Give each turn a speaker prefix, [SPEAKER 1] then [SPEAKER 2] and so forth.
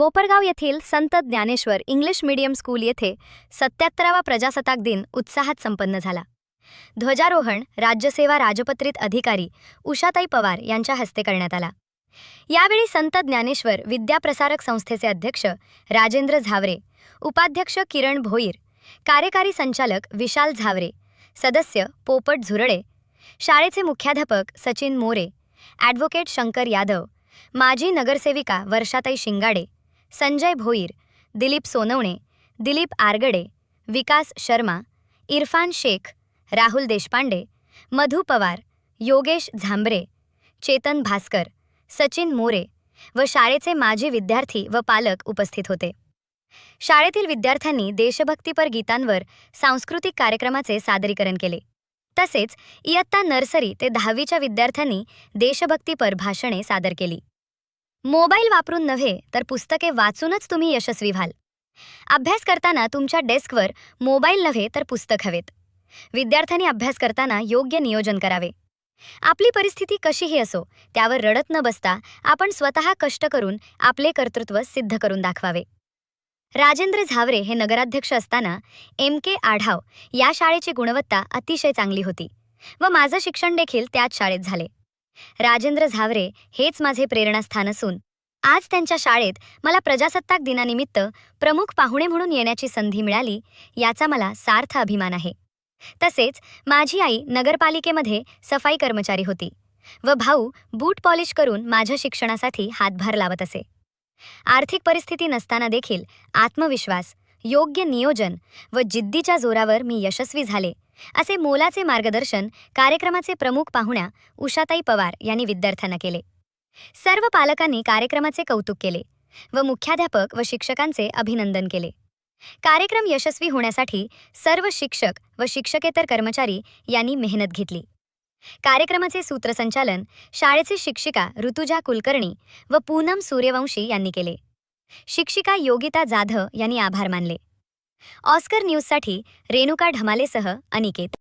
[SPEAKER 1] कोपरगाव येथील संत Dnyaneshwar English medium school येथे 77वा प्रजासत्ताक दिन उत्साहात संपन्न झाला. ध्वजारोहण राज्यसेवा राजपत्रित अधिकारी उषाताई पवार यांच्या हस्ते करण्यात आला. यावेळी संत ज्ञानेश्वर विद्याप्रसारक संस्थेचे अध्यक्ष राजेंद्र झावरे, उपाध्यक्ष किरण भोईर, कार्यकारी संचालक विशाल झावरे, सदस्य पोपट झुरळे, शाळेचे मुख्याध्यापक सचिन मोरे, ॲडव्होकेट शंकर यादव, माजी नगरसेविका वर्षाताई शिंगाडे, संजय भोईर, दिलीप सोनवणे, दिलीप आरगडे, विकास शर्मा, इरफान शेख, राहुल देशपांडे, मधु पवार, योगेश झांबरे, चेतन भास्कर, सचिन मोरे व शाळेचे माजी विद्यार्थी व पालक उपस्थित होते. शाळेतील विद्यार्थ्यांनी देशभक्तीपर गीतांवर सांस्कृतिक कार्यक्रमाचे सादरीकरण केले. तसेच इयत्ता नर्सरी ते 10वीच्या विद्यार्थ्यांनी देशभक्तीपर भाषणे सादर केली. मोबाईल वापरून नव्हे तर पुस्तके वाचूनच तुम्ही यशस्वी व्हाल. अभ्यास करताना तुमच्या डेस्कवर मोबाईल नव्हे तर पुस्तक हवेत. विद्यार्थ्यांनी अभ्यास करताना योग्य नियोजन करावे. आपली परिस्थिती कशीही असो त्यावर रडत न बसता आपण स्वतः कष्ट करून आपले कर्तृत्व सिद्ध करून दाखवावे. राजेंद्र झावरे हे नगराध्यक्ष असताना MK आढाव या शाळेची गुणवत्ता अतिशय चांगली होती व माझं शिक्षण देखील त्याच शाळेत झाले. राजेंद्र झावरे हेच माझे प्रेरणास्थान असून आज त्यांच्या शाळेत मला प्रजासत्ताक दिनानिमित्त प्रमुख पाहुणे म्हणून येण्याची संधी मिळाली याचा मला सार्थ अभिमान आहे. तसेच माझी आई नगरपालिकेमध्ये सफाई कर्मचारी होती व भाऊ बूट पॉलिश करून माझ्या शिक्षणासाठी हातभार लावत असे. आर्थिक परिस्थिती नसताना देखील आत्मविश्वास, योग्य नियोजन व जिद्दीच्या जोरावर मी यशस्वी झाले असे मोलाचे मार्गदर्शन कार्यक्रमाचे प्रमुख पाहुण्या उषाताई पवार यांनी विद्यार्थ्यांना केले. सर्व पालकांनी कार्यक्रमाचे कौतुक केले व मुख्याध्यापक व शिक्षकांचे अभिनंदन केले. कार्यक्रम यशस्वी होण्यासाठी सर्व शिक्षक व शिक्षकेतर कर्मचारी यांनी मेहनत घेतली. कार्यक्रमाचे सूत्रसंचालन शाळेचे शिक्षिका ऋतुजा कुलकर्णी व पूनम सूर्यवंशी यांनी केले. शिक्षिका योगिता जाधव यांनी आभार मानले. ऑस्कर न्यूजसाठी रेणुका ढमालेसह अनिकेत.